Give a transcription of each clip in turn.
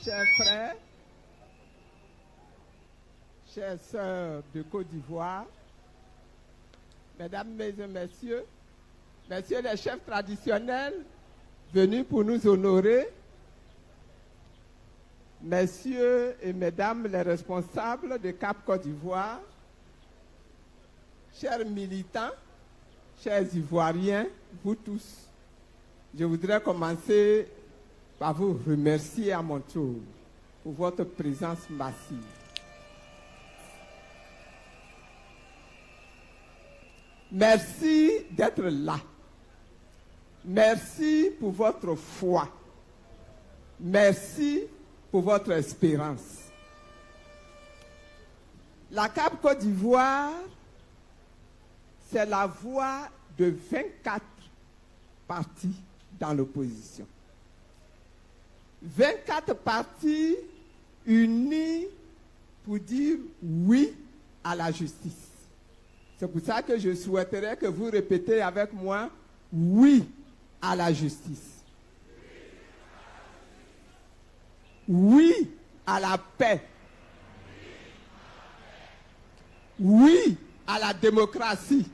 chers frères, chères sœurs de Côte d'Ivoire, mesdames et messieurs, messieurs les chefs traditionnels venus pour nous honorer, messieurs et mesdames les responsables de Cap Côte d'Ivoire, chers militants, chers Ivoiriens, vous tous, je voudrais commencer par vous remercier à mon tour pour votre présence massive. Merci d'être là. Merci pour votre foi. Merci pour votre espérance. La Cap Côte d'Ivoire, c'est la voix de 24 partis dans l'opposition. 24 partis unis pour dire oui à la justice. C'est pour ça que je souhaiterais que vous répétez avec moi oui à la justice. Oui à la paix. Oui à la démocratie.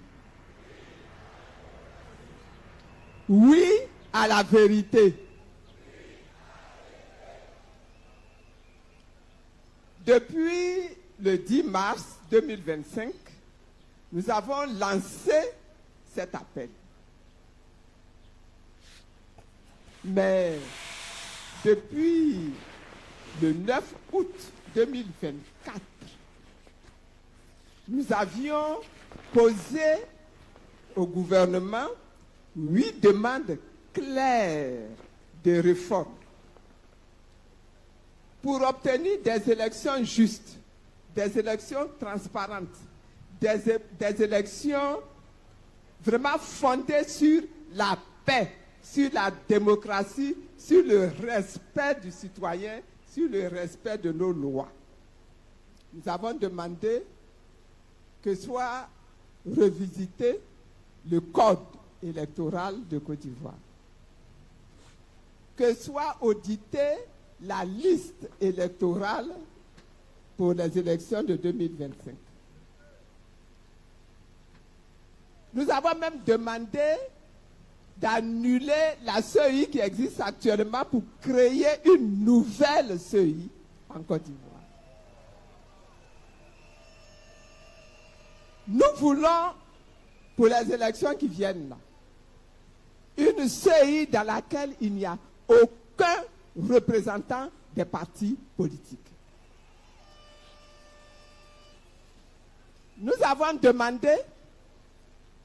Oui à la vérité. Depuis le 10 mars 2025, nous avons lancé cet appel. Mais depuis le 9 août 2024, nous avions posé au gouvernement 8 demandes claires de réforme pour obtenir des élections justes, des élections transparentes, des élections vraiment fondées sur la paix, sur la démocratie, sur le respect du citoyen, sur le respect de nos lois. Nous avons demandé que soit revisité le code électoral de Côte d'Ivoire, que soit auditée la liste électorale pour les élections de 2025. Nous avons même demandé d'annuler la CEI qui existe actuellement pour créer une nouvelle CEI en Côte d'Ivoire. Nous voulons, pour les élections qui viennent là, une CEI dans laquelle il n'y a aucun représentant des partis politiques. Nous avons demandé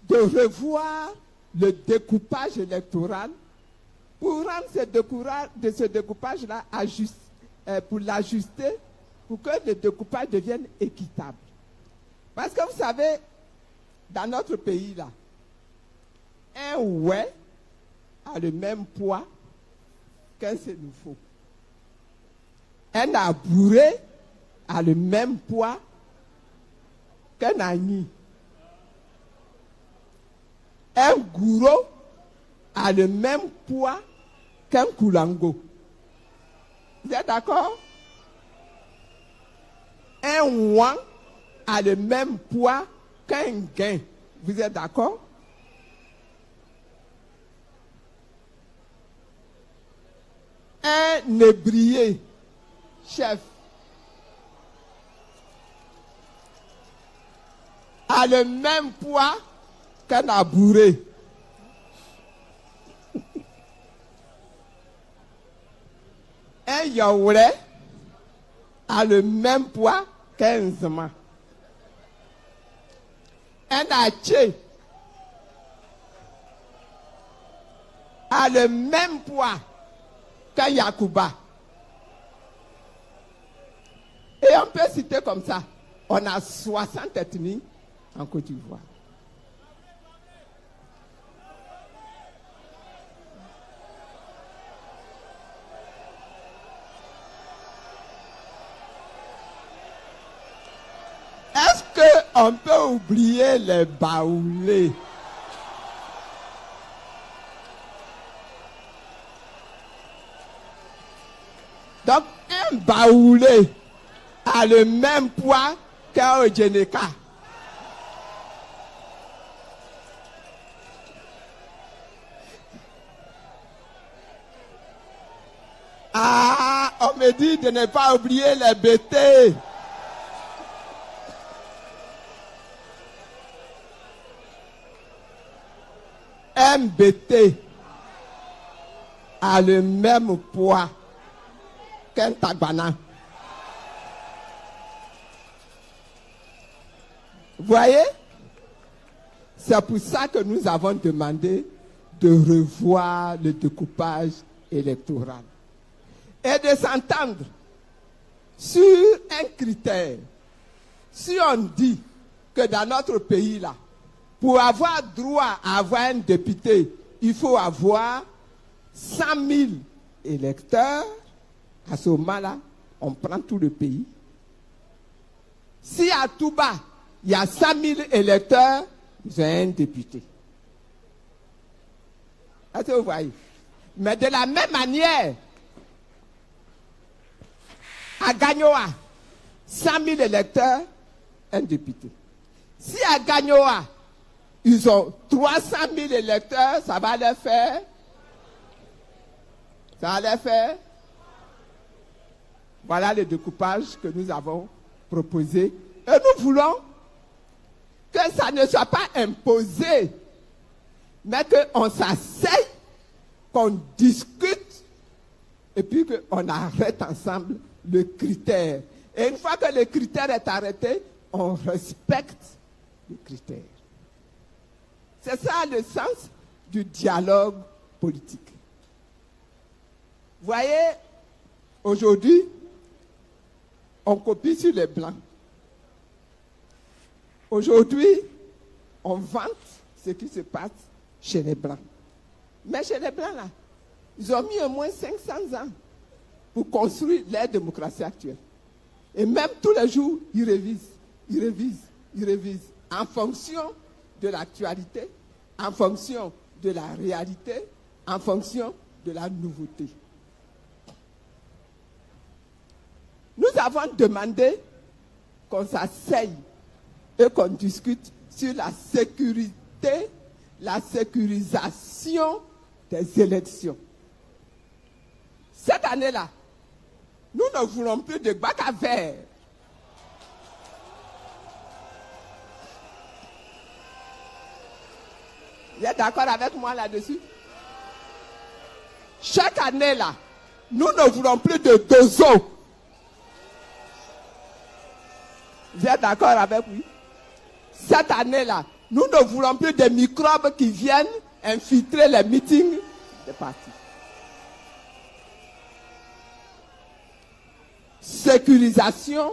de revoir le découpage électoral pour rendre ce découpage-là pour l'ajuster, pour que le découpage devienne équitable. Parce que vous savez, dans notre pays là, un ouai a le même poids qu'un sénoufo. Un abouré a le même poids qu'un agni. Un gourou a le même poids qu'un koulango. Vous êtes d'accord? Un ouan a le même poids qu'un gain. Vous êtes d'accord? Un nébrier, chef, a le même poids qu'un abouré. Un yaouré a le même poids qu'un zama. Un haché a le même poids qu'un Yakuba. Et on peut citer comme ça. On a 60 ethnies en Côte d'Ivoire. Est-ce qu'on peut oublier les baoulés? Donc, Un baoulé a le même poids qu'un Ojeneka. Ah, on me dit de ne pas oublier les BT. Un BT a le même poids qu'un Tagbana. Vous voyez? C'est pour ça que nous avons demandé de revoir le découpage électoral et de s'entendre sur un critère. Si on dit que dans notre pays là, pour avoir droit à avoir un député, il faut avoir 100 000 électeurs, à ce moment-là, on prend tout le pays. Si à Touba, il y a 100 000 électeurs, ils ont un député. Est-ce que vous voyez? Mais de la même manière, à Gagnoa, 100 000 électeurs, un député. Si à Gagnoa, ils ont 300 000 électeurs, ça va les faire. Ça va les faire. Voilà le découpage que nous avons proposé. Et nous voulons que ça ne soit pas imposé, mais qu'on s'asseye, qu'on discute, et puis qu'on arrête ensemble le critère. Et une fois que le critère est arrêté, on respecte le critère. C'est ça le sens du dialogue politique. Vous voyez, aujourd'hui, on copie sur les Blancs. Aujourd'hui, on vante ce qui se passe chez les Blancs. Mais chez les Blancs, là, ils ont mis au moins 500 ans pour construire leur démocratie actuelle. Et même tous les jours, ils révisent, en fonction de l'actualité, en fonction de la réalité, en fonction de la nouveauté. Nous avons demandé qu'on s'asseye et qu'on discute sur la sécurité, la sécurisation des élections. Cette année-là, nous ne voulons plus de bac à verre. Vous êtes d'accord avec moi là-dessus? Chaque année là, nous ne voulons plus de dozo. Vous êtes d'accord avec moi? Cette année-là, nous ne voulons plus de microbes qui viennent infiltrer les meetings des partis. Sécurisation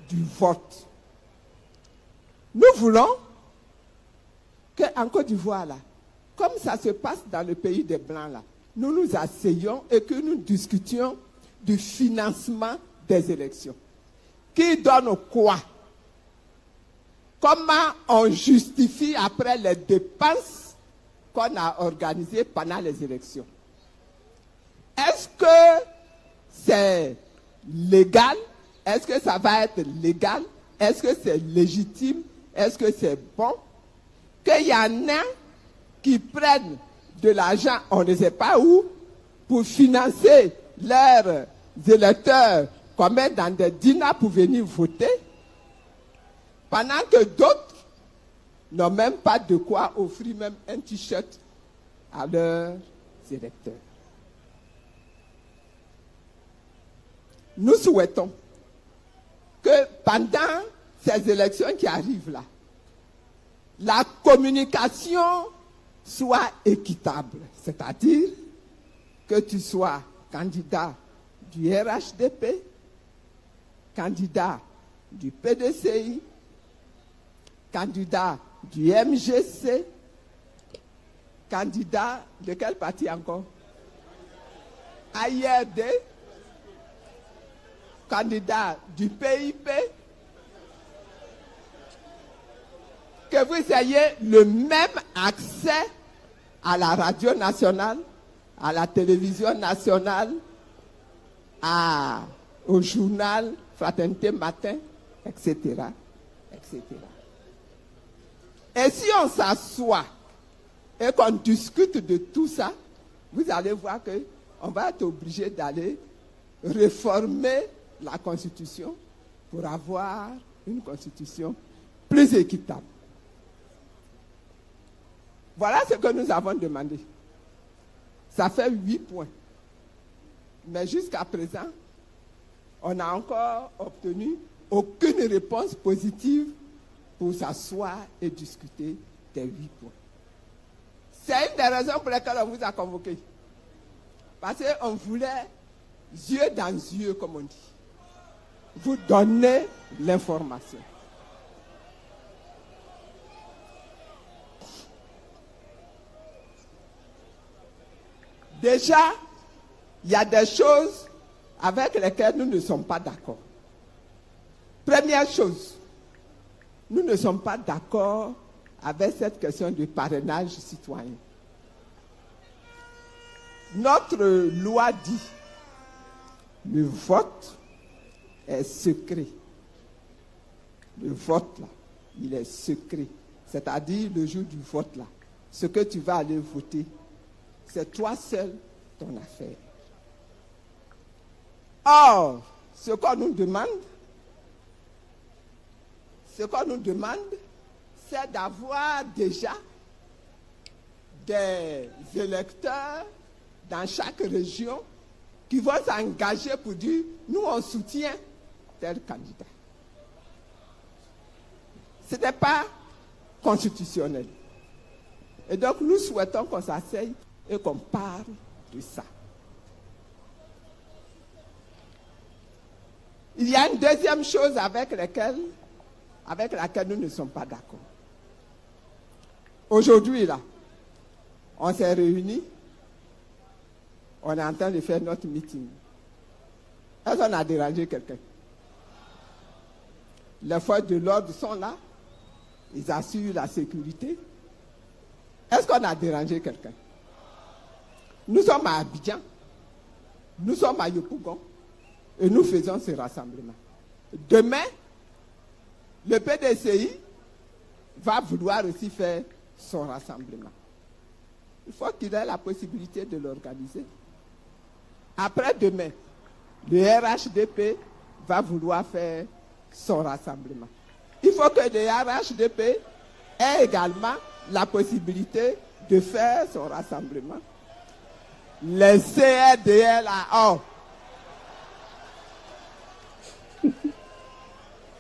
du vote. Nous voulons qu'en Côte d'Ivoire, là, comme ça se passe dans le pays des Blancs, là, nous nous asseyons et que nous discutions du financement des élections. Qui donne quoi? Comment on justifie après les dépenses qu'on a organisées pendant les élections? Est-ce que c'est légal? Est-ce que ça va être légal? Est-ce que c'est légitime? Est-ce que c'est bon? Qu'il y en a qui prennent de l'argent, on ne sait pas où, pour financer leurs électeurs, qu'on met dans des dîners pour venir voter, pendant que d'autres n'ont même pas de quoi offrir même un t-shirt à leurs électeurs. Nous souhaitons que pendant ces élections qui arrivent là, la communication soit équitable. C'est-à-dire que tu sois candidat du RHDP, candidat du PDCI, candidat du MGC, candidat de quel parti encore? AIRD, candidat du PIP, que vous ayez le même accès à la radio nationale, à la télévision nationale, au journal Fraternité Matin, etc., etc. Et si on s'assoit et qu'on discute de tout ça, vous allez voir qu'on va être obligé d'aller réformer la Constitution pour avoir une Constitution plus équitable. Voilà ce que nous avons demandé. Ça fait 8 points. Mais jusqu'à présent, on n'a encore obtenu aucune réponse positive pour s'asseoir et discuter des 8 points. C'est une des raisons pour lesquelles on vous a convoqué. Parce qu'on voulait, yeux dans yeux, comme on dit, vous donner l'information. Déjà, il y a des choses avec lesquelles nous ne sommes pas d'accord. Première chose, nous ne sommes pas d'accord avec cette question du parrainage citoyen. Notre loi dit le vote est secret. Le vote, là, il est secret. C'est-à-dire, le jour du vote, là, ce que tu vas aller voter, c'est toi seul ton affaire. Or, ce qu'on nous demande, c'est d'avoir déjà des électeurs dans chaque région qui vont s'engager pour dire, nous on soutient tel candidat. Ce n'est pas constitutionnel. Et donc nous souhaitons qu'on s'asseye et qu'on parle de ça. Il y a une deuxième chose avec laquelle nous ne sommes pas d'accord. Aujourd'hui, là, on s'est réunis, on est en train de faire notre meeting. Est-ce qu'on a dérangé quelqu'un? Les forces de l'ordre sont là, ils assurent la sécurité. Est-ce qu'on a dérangé quelqu'un? Nous sommes à Abidjan, nous sommes à Yopougon, et nous faisons ce rassemblement. Demain, le PDCI va vouloir aussi faire son rassemblement. Il faut qu'il ait la possibilité de l'organiser. Après-demain, le RHDP va vouloir faire son rassemblement. Il faut que le RHDP ait également la possibilité de faire son rassemblement. Les CRDLAO.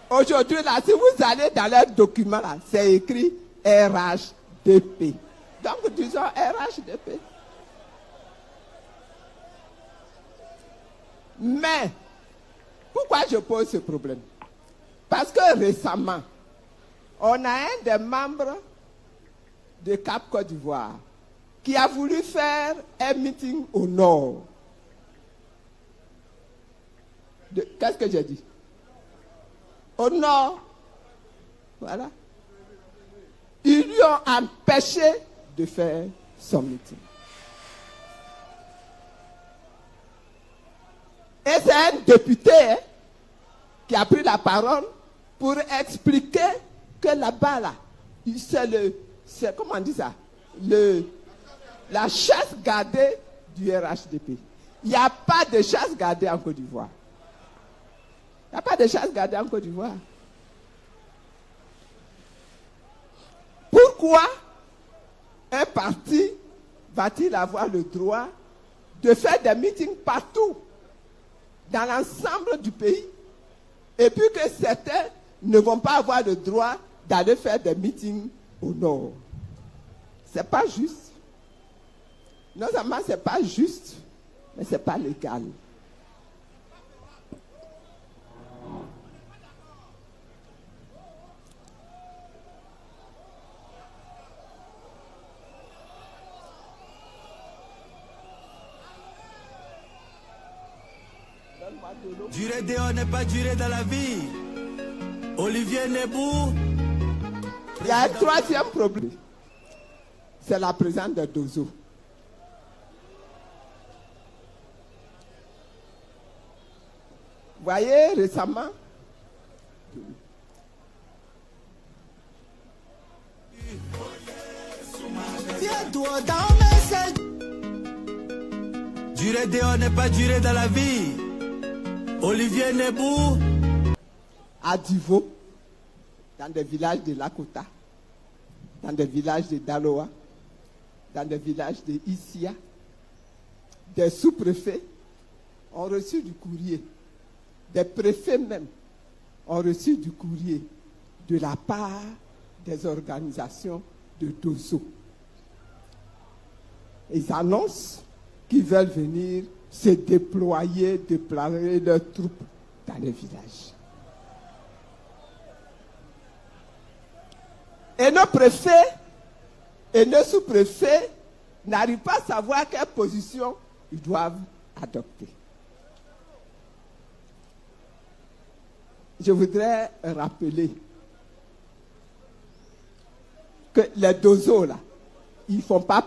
Aujourd'hui, là, si vous allez dans leur document, là, c'est écrit RHDP. Donc, disons RHDP. Mais, pourquoi je pose ce problème? Parce que récemment, on a un des membres de Cap Côte d'Ivoire qui a voulu faire un meeting au nord. Qu'est-ce que j'ai dit? Au nord. Voilà. Ils lui ont empêché de faire son meeting. Et c'est un député qui a pris la parole pour expliquer que là-bas, là, c'est comment on dit ça? La chasse gardée du RHDP. Il n'y a pas de chasse gardée en Côte d'Ivoire. Il n'y a pas de chasse gardée en Côte d'Ivoire. Pourquoi un parti va-t-il avoir le droit de faire des meetings partout dans l'ensemble du pays et puis que certains ne vont pas avoir le droit d'aller faire des meetings au nord? C'est pas juste. Non seulement c'est pas juste, mais c'est pas légal. Durer dehors n'est pas durer dans la vie. Olivier Nebou. Il y a un troisième problème. C'est la présence de Dozo. voyez, récemment, tiens-toi dans mes ailes. Durer dehors n'est pas durer dans la vie. Olivier Nebou. à Divo, dans des villages de Lakota, dans des villages de Daloa, dans des villages de Issia, des sous-préfets ont reçu du courrier, des préfets même ont reçu du courrier de la part des organisations de Dosso. Ils annoncent qu'ils veulent venir se déployer leurs troupes dans les villages. Et nos préfets et nos sous-préfets n'arrivent pas à savoir quelle position ils doivent adopter. Je voudrais rappeler que les Dosso, là, ils ne font pas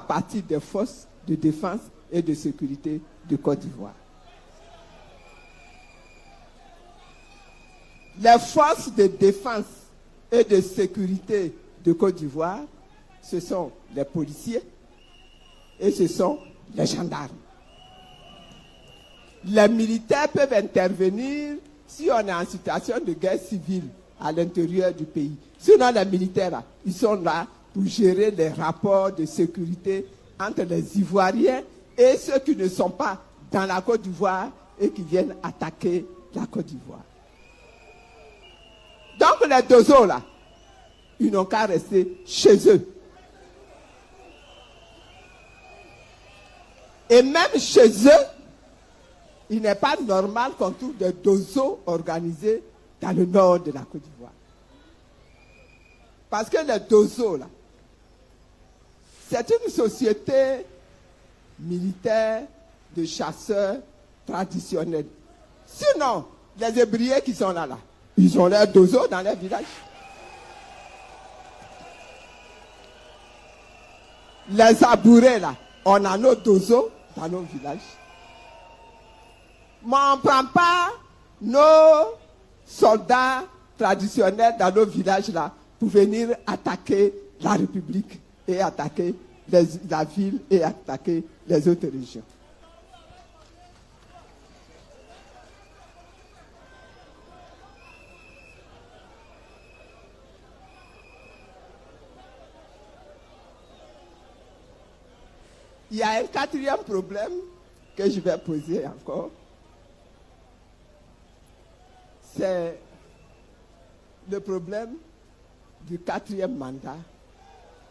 partie des forces de défense et de sécurité de Côte d'Ivoire. Les forces de défense et de sécurité de Côte d'Ivoire, ce sont les policiers et ce sont les gendarmes. Les militaires peuvent intervenir si on est en situation de guerre civile à l'intérieur du pays. Sinon, les militaires, là, ils sont là pour gérer les rapports de sécurité entre les Ivoiriens et ceux qui ne sont pas dans la Côte d'Ivoire et qui viennent attaquer la Côte d'Ivoire. Donc les Dosso, là, ils n'ont qu'à rester chez eux. Et même chez eux, il n'est pas normal qu'on trouve des Dosso organisés dans le nord de la Côte d'Ivoire. Parce que les Dosso, là, c'est une société militaire de chasseurs traditionnels. Sinon, les Hébriers qui sont là, ils ont leurs Dosso dans leur village. Les Abourés, là, on a nos Dosso dans nos villages. Mais on ne prend pas nos soldats traditionnels dans nos villages là pour venir attaquer la République et attaquer la ville et attaquer les autres régions. Il y a un quatrième problème que je vais poser encore. C'est le problème du 4e mandat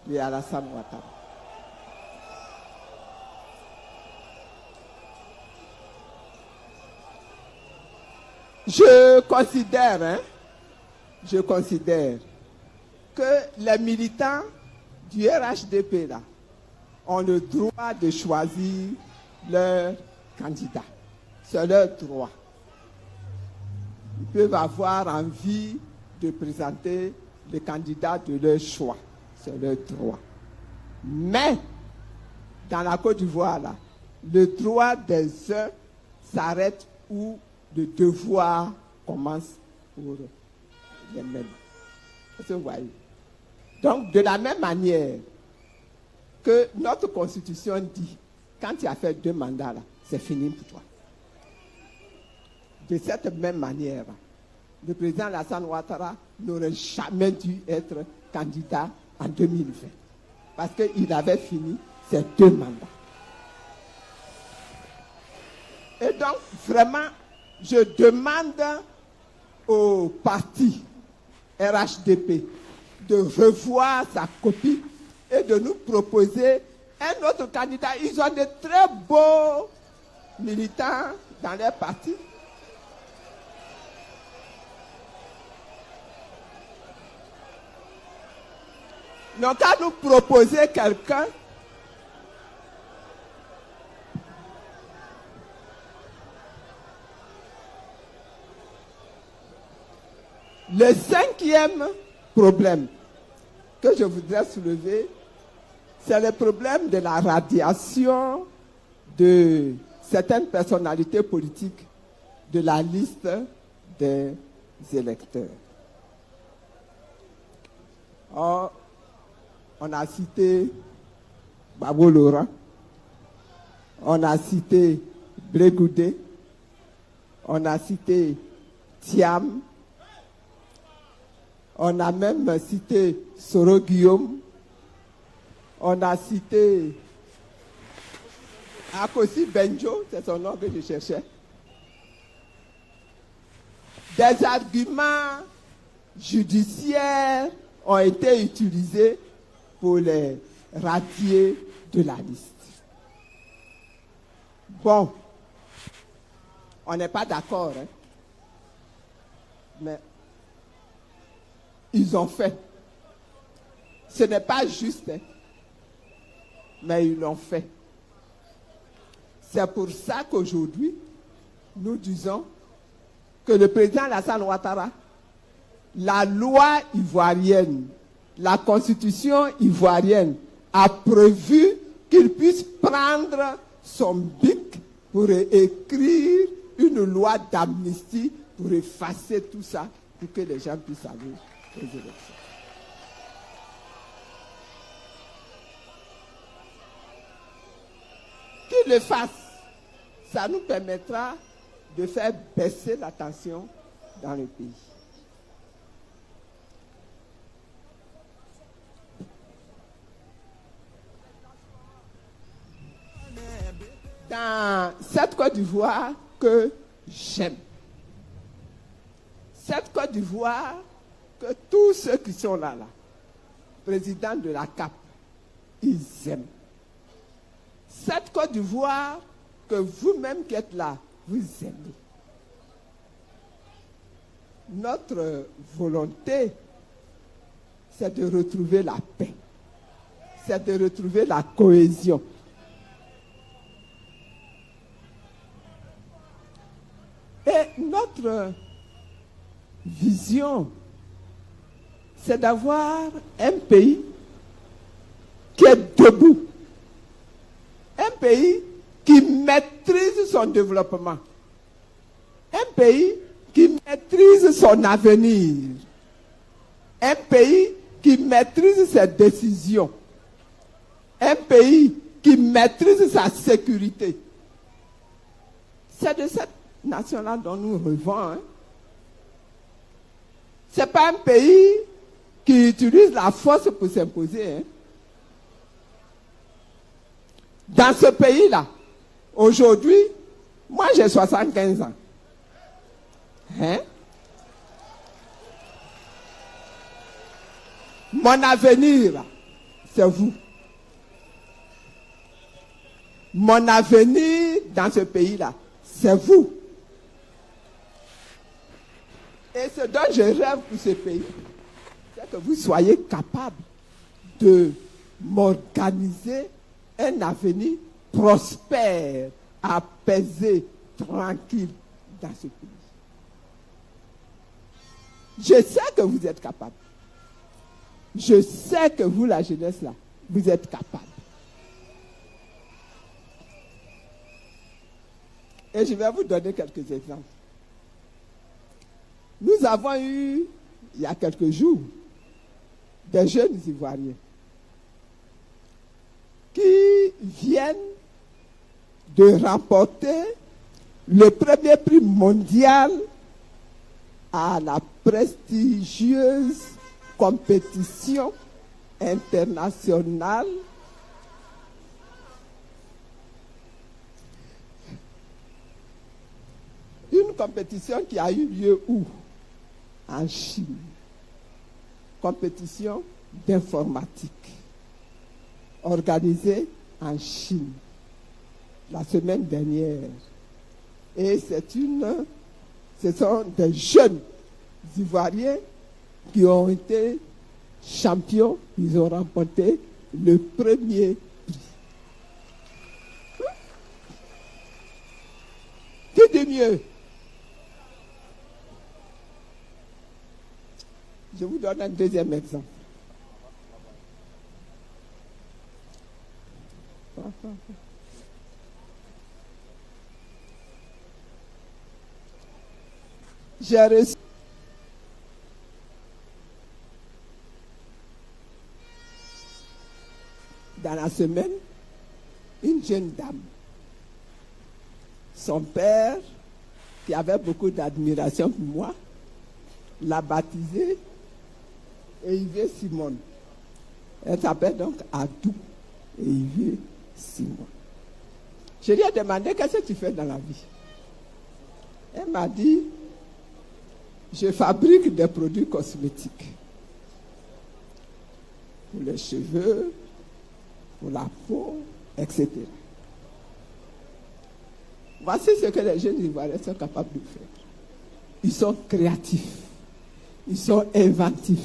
de Alassane Ouattara. Je considère que les militants du RHDP là, ont le droit de choisir leur candidat. C'est leur droit. Ils peuvent avoir envie de présenter le candidat de leur choix. C'est leur droit. Mais, dans la Côte d'Ivoire, là, le droit des uns s'arrête où le devoir commence pour les mêmes. Vous voyez? Donc, de la même manière que notre Constitution dit, quand tu as fait 2 mandats, là, c'est fini pour toi. De cette même manière, le président Alassane Ouattara n'aurait jamais dû être candidat en 2020. Parce qu'il avait fini ses 2 mandats. Et donc, vraiment, je demande au parti RHDP de revoir sa copie et de nous proposer un autre candidat. Ils ont de très beaux militants dans leur parti. Donc, à nous proposer quelqu'un le 5e problème que je voudrais soulever, c'est le problème de la radiation de certaines personnalités politiques de la liste des électeurs. Or, on a cité Babo Laurent, on a cité Brégoudé, on a cité Thiam, on a même cité Soro Guillaume, on a cité Akosi Benjo, c'est son nom que je cherchais. Des arguments judiciaires ont été utilisés pour les radier de la liste. Bon, on n'est pas d'accord, hein? Mais ils ont fait. Ce n'est pas juste, hein? Mais ils l'ont fait. C'est pour ça qu'aujourd'hui, nous disons que le président Alassane Ouattara, la loi ivoirienne, la constitution ivoirienne a prévu qu'il puisse prendre son bic pour écrire une loi d'amnistie pour effacer tout ça, pour que les gens puissent aller aux élections. Qu'il le fasse, ça nous permettra de faire baisser la tension dans le pays. Dans cette Côte d'Ivoire que j'aime, cette Côte d'Ivoire que tous ceux qui sont là, présidents de la CAP, ils aiment. Cette Côte d'Ivoire que vous-même qui êtes là, vous aimez. Notre volonté, c'est de retrouver la paix, c'est de retrouver la cohésion. Et notre vision, c'est d'avoir un pays qui est debout, un pays qui maîtrise son développement, un pays qui maîtrise son avenir, un pays qui maîtrise ses décisions, un pays qui maîtrise sa sécurité. C'est de cette nation-là dont nous rêvons. Hein? Ce n'est pas un pays qui utilise la force pour s'imposer. Hein? Dans ce pays-là, aujourd'hui, moi j'ai 75 ans. Hein? Mon avenir, c'est vous. Mon avenir dans ce pays-là, c'est vous. Et ce dont je rêve pour ce pays, c'est que vous soyez capable de m'organiser un avenir prospère, apaisé, tranquille dans ce pays. Je sais que vous êtes capable. Je sais que vous, la jeunesse, là, vous êtes capable. Et je vais vous donner quelques exemples. Nous avons eu, il y a quelques jours, des jeunes Ivoiriens qui viennent de remporter le premier prix mondial à la prestigieuse compétition internationale une compétition qui a eu lieu où? En Chine. Compétition d'informatique organisée en Chine la semaine dernière. Et ce sont des jeunes Ivoiriens qui ont été champions, ils ont remporté le premier prix. Qui dit mieux? Je vous donne un deuxième exemple. J'ai reçu dans la semaine une jeune dame. Son père, qui avait beaucoup d'admiration pour moi, l'a baptisée Eivé Simone. Elle s'appelle donc Adou Eivé Simone. Je lui ai demandé qu'est-ce que tu fais dans la vie. Elle m'a dit, je fabrique des produits cosmétiques pour les cheveux, pour la peau, etc. Voici ce que les jeunes Ivoiriens sont capables de faire. Ils sont créatifs, ils sont inventifs,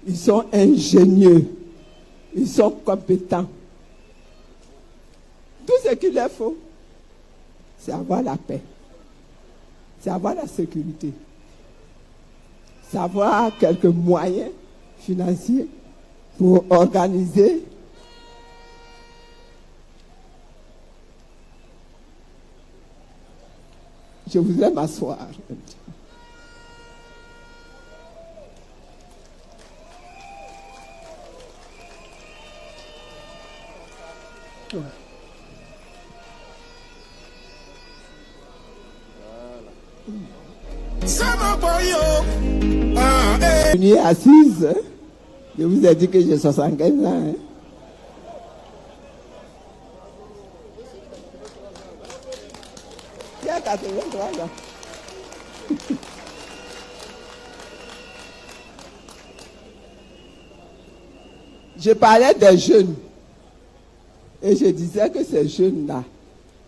ils sont ingénieux, ils sont compétents. Tout ce qu'il leur faut, c'est avoir la paix, c'est avoir la sécurité, c'est avoir quelques moyens financiers pour organiser Je voudrais m'asseoir. Je suis assise. Je vous ai dit que j'ai 75 ans. Hein. Tiens, 83 ans. Je parlais des jeunes. Et je disais que ces jeunes-là,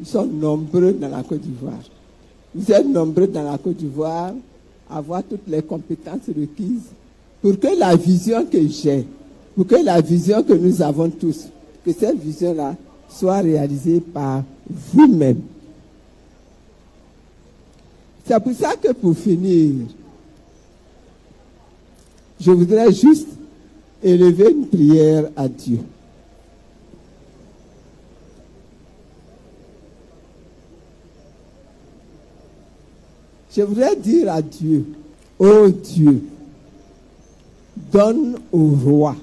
ils sont nombreux dans la Côte d'Ivoire. Vous êtes nombreux dans la Côte d'Ivoire à avoir toutes les compétences requises pour que la vision que j'ai, pour que la vision que nous avons tous, que cette vision-là soit réalisée par vous-même. C'est pour ça que pour finir, je voudrais juste élever une prière à Dieu. Je voudrais dire à Dieu, ô Dieu, donne au roi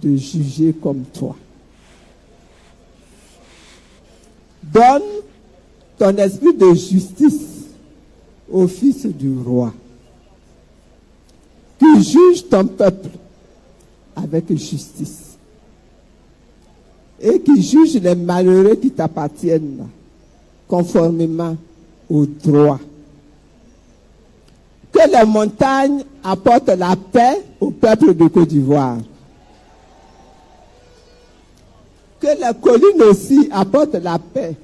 de juger comme toi. Donne ton esprit de justice au fils du roi, qui juge ton peuple avec justice et qui juge les malheureux qui t'appartiennent conformément au droit. Que les montagnes apportent la paix au peuple de Côte d'Ivoire. Que les collines aussi apportent la paix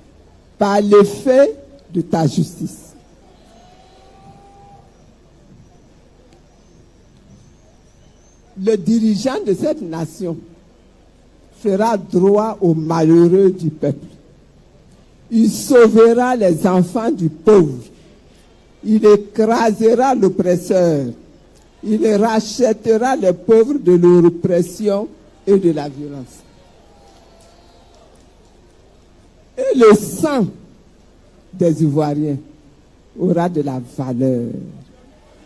par l'effet de ta justice. Le dirigeant de cette nation fera droit aux malheureux du peuple. Il sauvera les enfants du pauvre. Il écrasera l'oppresseur. Il rachètera les pauvres de l'oppression et de la violence. Et le sang des Ivoiriens aura de la valeur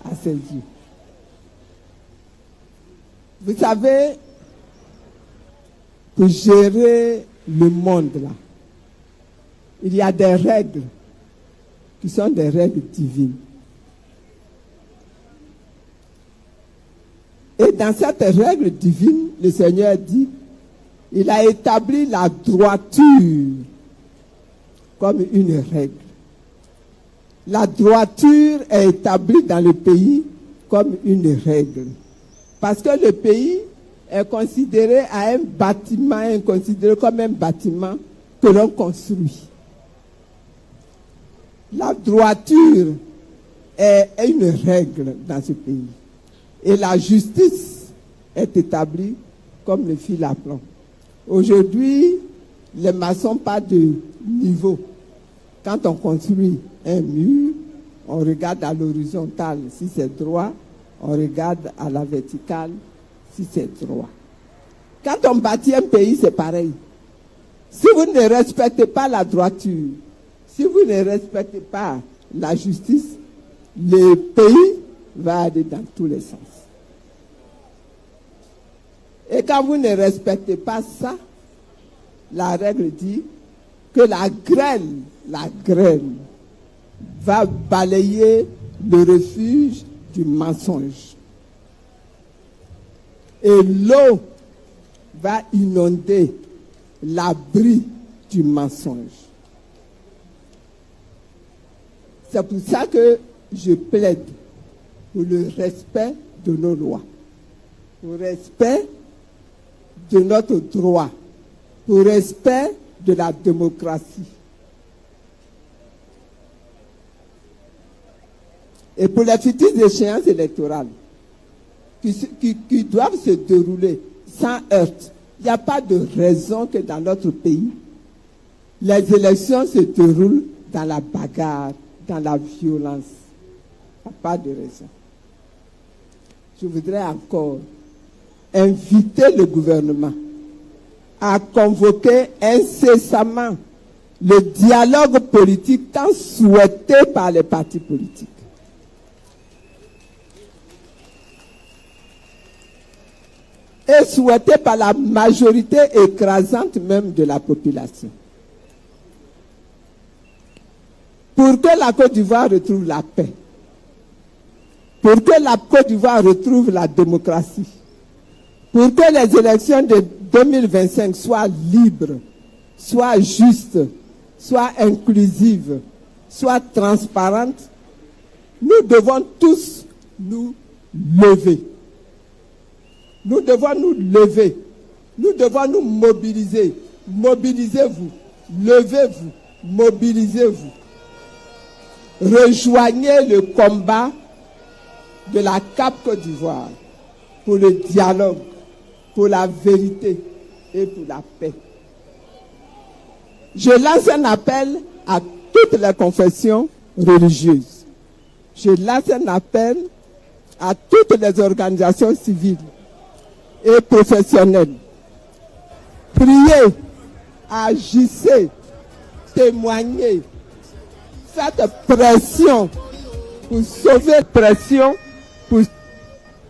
à ses yeux. Vous savez, pour gérer le monde là, il y a des règles qui sont des règles divines. Et dans cette règle divine, le Seigneur dit, il a établi la droiture comme une règle. La droiture est établie dans le pays comme une règle. Parce que le pays est considéré à un bâtiment, est considéré comme un bâtiment que l'on construit. La droiture est une règle dans ce pays. Et la justice est établie comme le fil à plomb. Aujourd'hui, les maçons pas de niveau. Quand on construit un mur, on regarde à l'horizontale si c'est droit, on regarde à la verticale si c'est droit. Quand on bâtit un pays, c'est pareil. Si vous ne respectez pas la droiture, si vous ne respectez pas la justice, le pays va aller dans tous les sens. Et quand vous ne respectez pas ça, la règle dit que la grêle va balayer le refuge du mensonge. Et l'eau va inonder l'abri du mensonge. C'est pour ça que je plaide pour le respect de nos lois, pour le respect de notre droit, pour le respect de la démocratie. Et pour les futures échéances électorales qui doivent se dérouler sans heurts, il n'y a pas de raison que dans notre pays, les élections se déroulent dans la bagarre, dans la violence. Il n'y a pas de raison. Je voudrais encore inviter le gouvernement à convoquer incessamment le dialogue politique tant souhaité par les partis politiques. Et souhaité par la majorité écrasante même de la population. Pour que la Côte d'Ivoire retrouve la paix. Pour que la Côte d'Ivoire retrouve la démocratie. Pour que les élections de 2025 soient libres, soient justes, soient inclusives, soient transparentes, nous devons tous nous lever. Nous devons nous lever. Nous devons nous mobiliser. Mobilisez-vous. Levez-vous. Mobilisez-vous. Rejoignez le combat de la CAP Côte d'Ivoire pour le dialogue, pour la vérité et pour la paix. Je lance un appel à toutes les confessions religieuses. Je lance un appel à toutes les organisations civiles et professionnels. Priez, agissez, témoignez, faites pression pour sauver pression pour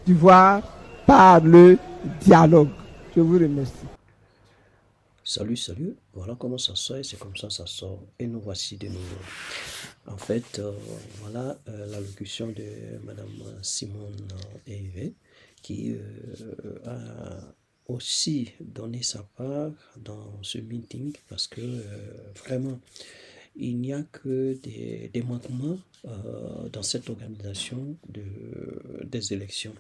d'Ivoire par le dialogue. Je vous remercie. Salut, salut. Voilà comment ça sort et c'est comme ça sort. Et nous voici de nouveau. En fait, voilà l'allocution de Madame Simone Hervé qui a aussi donné sa part dans ce meeting parce que vraiment, il n'y a que des manquements dans cette organisation des élections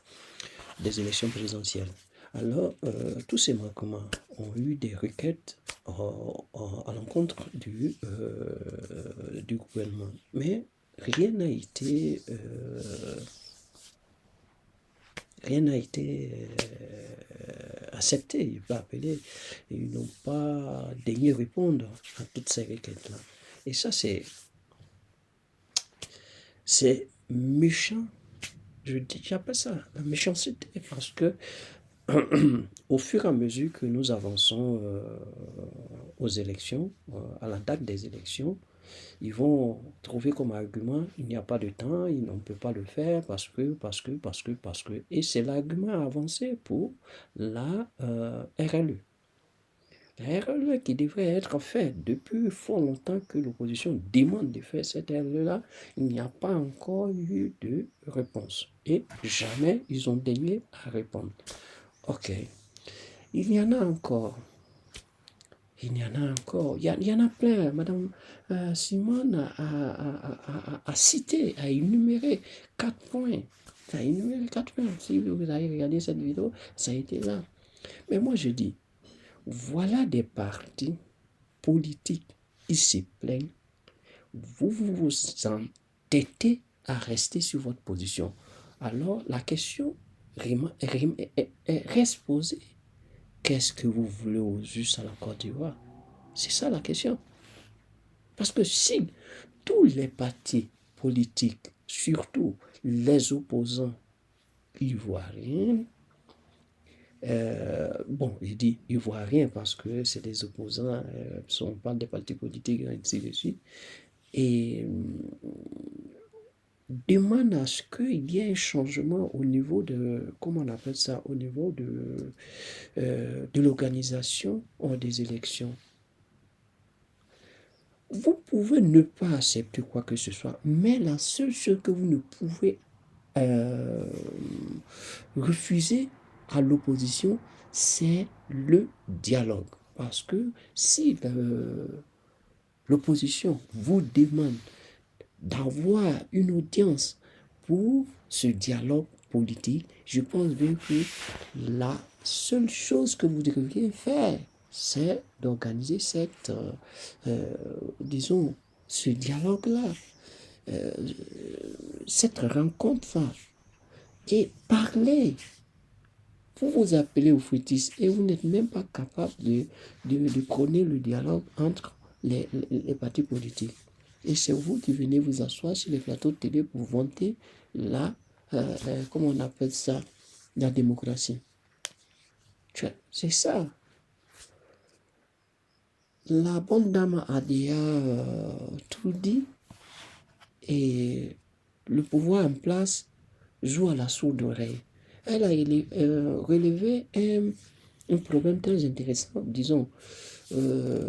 présidentielles. Alors, tous ces manquements ont eu des requêtes à l'encontre du gouvernement. Mais rien n'a été accepté. Il pas appelé. Ils n'ont pas daigné répondre à toutes ces requêtes-là. Et ça, c'est méchant. J'appelle ça la méchanceté parce que au fur et à mesure que nous avançons aux élections, à la date des élections, ils vont trouver comme argument il n'y a pas de temps, on ne peut pas le faire parce que. Et c'est l'argument avancé pour la RLE. La RLE qui devrait être faite depuis fort longtemps que l'opposition demande de faire cette RLE-là, il n'y a pas encore eu de réponse. Et jamais ils ont daigné à répondre. Ok. Il y en a encore. Il y en a plein. Madame Simone a cité, a énuméré 4 points. Si vous avez regardé cette vidéo, ça a été là. Mais moi je dis, voilà des partis politiques, ils se plaignent. Vous vous entêtez à rester sur votre position. Alors la question reste posée. Qu'est-ce que vous voulez au juste à la Côte d'Ivoire? C'est ça la question. Parce que si tous les partis politiques, surtout les opposants ivoiriens, je dis ivoiriens parce que c'est des opposants, on parle des partis politiques ainsi de suite, et demande à ce qu'il y ait un changement au niveau de, comment on appelle ça, au niveau de l'organisation des élections. Vous pouvez ne pas accepter quoi que ce soit, mais la seule chose que vous ne pouvez euh, refuser à l'opposition, c'est le dialogue. Parce que si l'opposition vous demande d'avoir une audience pour ce dialogue politique, je pense bien que la seule chose que vous devriez faire, c'est d'organiser disons, ce dialogue-là, cette rencontre-là, et parler. Vous vous appelez aux fruitistes et vous n'êtes même pas capable de prôner le dialogue entre les partis politiques. Et c'est vous qui venez vous asseoir sur les plateaux de télé pour vanter comment on appelle ça, la démocratie. C'est ça. La bonne dame a déjà tout dit et le pouvoir en place joue à la sourde oreille. Elle a relevé un problème très intéressant, disons. Elle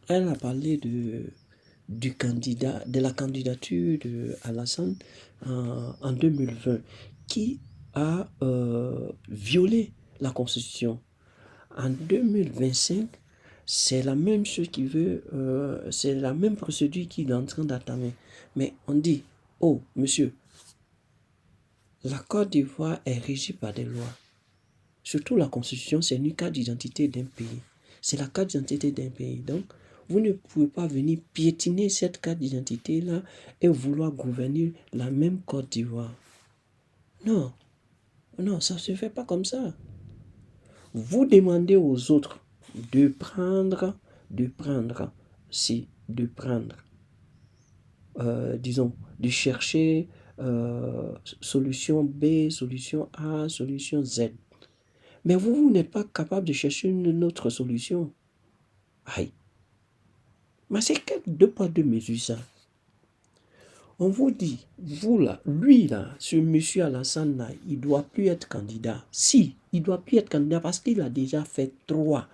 a parlé de la candidature de Alassane en 2020 qui a violé la Constitution. En 2025, c'est la même chose qui veut, c'est la même procédure qu'il est en train d'attamer. Mais on dit, oh monsieur, la Côte d'Ivoire est régie par des lois. Surtout la Constitution, c'est une carte d'identité d'un pays. C'est la carte d'identité d'un pays. Donc, vous ne pouvez pas venir piétiner cette carte d'identité-là et vouloir gouverner la même Côte d'Ivoire. Non, non, ça ne se fait pas comme ça. Vous demandez aux autres de prendre, disons, de chercher solution B, solution A, solution Z. Mais vous n'êtes pas capable de chercher une autre solution. Aïe. Mais c'est quel deux poids, deux mesures ça? On vous dit, vous là, lui là, ce monsieur Alassane là, il ne doit plus être candidat. Si, il ne doit plus être candidat parce qu'il a déjà fait 3.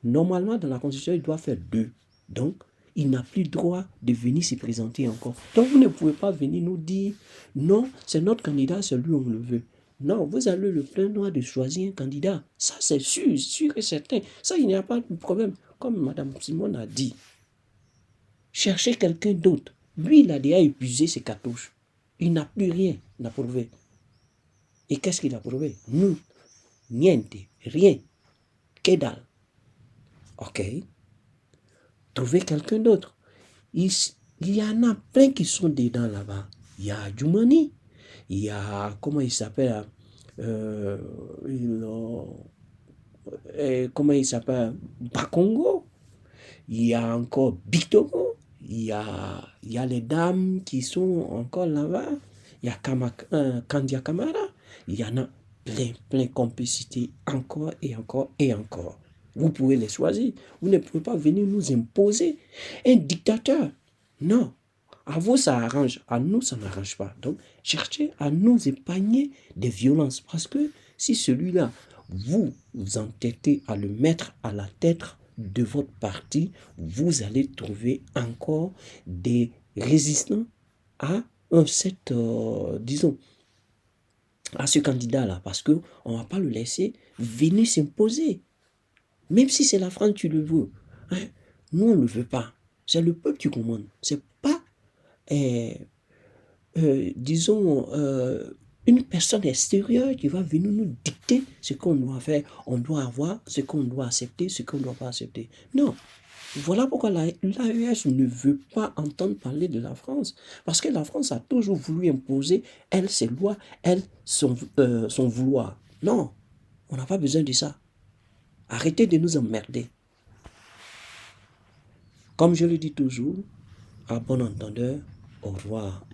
Normalement, dans la Constitution, il doit faire 2. Donc, il n'a plus droit de venir se présenter encore. Donc, vous ne pouvez pas venir nous dire, non, c'est notre candidat, c'est lui, on le veut. Non, vous avez le plein droit de choisir un candidat. Ça, c'est sûr, sûr et certain. Ça, il n'y a pas de problème. Comme Mme Simone a dit, cherchez quelqu'un d'autre. Lui, il a déjà épuisé ses cartouches. Il n'a plus rien à prouver. Et qu'est-ce qu'il a prouvé? Nous, niente, rien, que dalle. Ok. Trouvez quelqu'un d'autre. Il y en a plein qui sont dedans là-bas. Il y a Djoumani. Il y a, comment il s'appelle? Comment il s'appelle? Bakongo. Il y a encore Bitogo. Il y a les dames qui sont encore là-bas. Il y a Kandia Kamara. Il y en a plein complicité encore et encore et encore. Vous pouvez les choisir. Vous ne pouvez pas venir nous imposer un dictateur. Non. À vous, ça arrange. À nous, ça n'arrange pas. Donc, cherchez à nous épargner des violences. Parce que si celui-là, vous vous entêtez à le mettre à la tête de votre parti, vous allez trouver encore des résistants à disons, à ce candidat-là. Parce qu'on ne va pas le laisser venir s'imposer. Même si c'est la France qui le veut. Hein? Nous, on ne le veut pas. C'est le peuple qui commande. C'est pas, disons, une personne extérieure qui va venir nous dicter ce qu'on doit faire. On doit avoir, ce qu'on doit accepter, ce qu'on ne doit pas accepter. Non. Voilà pourquoi l'AES ne veut pas entendre parler de la France. Parce que la France a toujours voulu imposer, elle, ses lois, elle, son vouloir. Non. On n'a pas besoin de ça. Arrêtez de nous emmerder. Comme je le dis toujours, à bon entendeur, au revoir.